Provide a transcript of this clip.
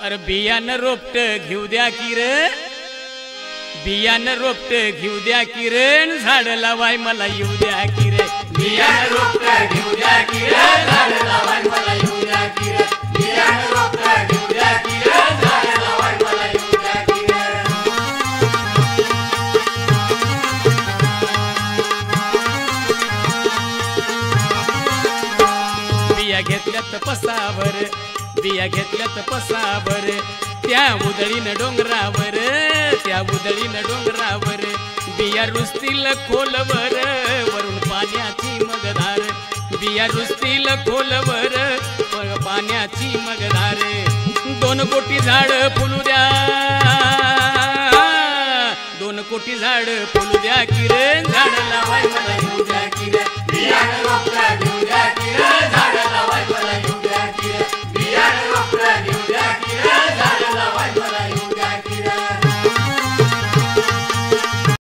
अरे बियाणं रोपट घेऊ द्या की रे, बियाणं रोपट घेऊ द्या की रे, झाड लावाय मला येऊ द्या की रे, बियाणं रोपट घेऊ द्या की रे, झाड लावाय मला येऊ द्या की रे, बियाणं रोपट घेऊ द्या की रे, झाड लावाय मला येऊ द्या की रे. बिया घेतल्यात पसावर, बिया घेतल्यात पसावर, त्या उदळीन डोंगरावर, त्या उदळीन डोंगरावर, बिया रुसतील खोलवर, वरून पाण्याची मगधार, बिया रुसतील खोलवर, पाण्याची मगधार. 2 कोटी झाड फुलू द्या, 2 कोटी झाड फुलू द्या की रे, झाड लावाय मला येऊ द्या की रे, बियाणं रोपट घेऊ द्या की रे,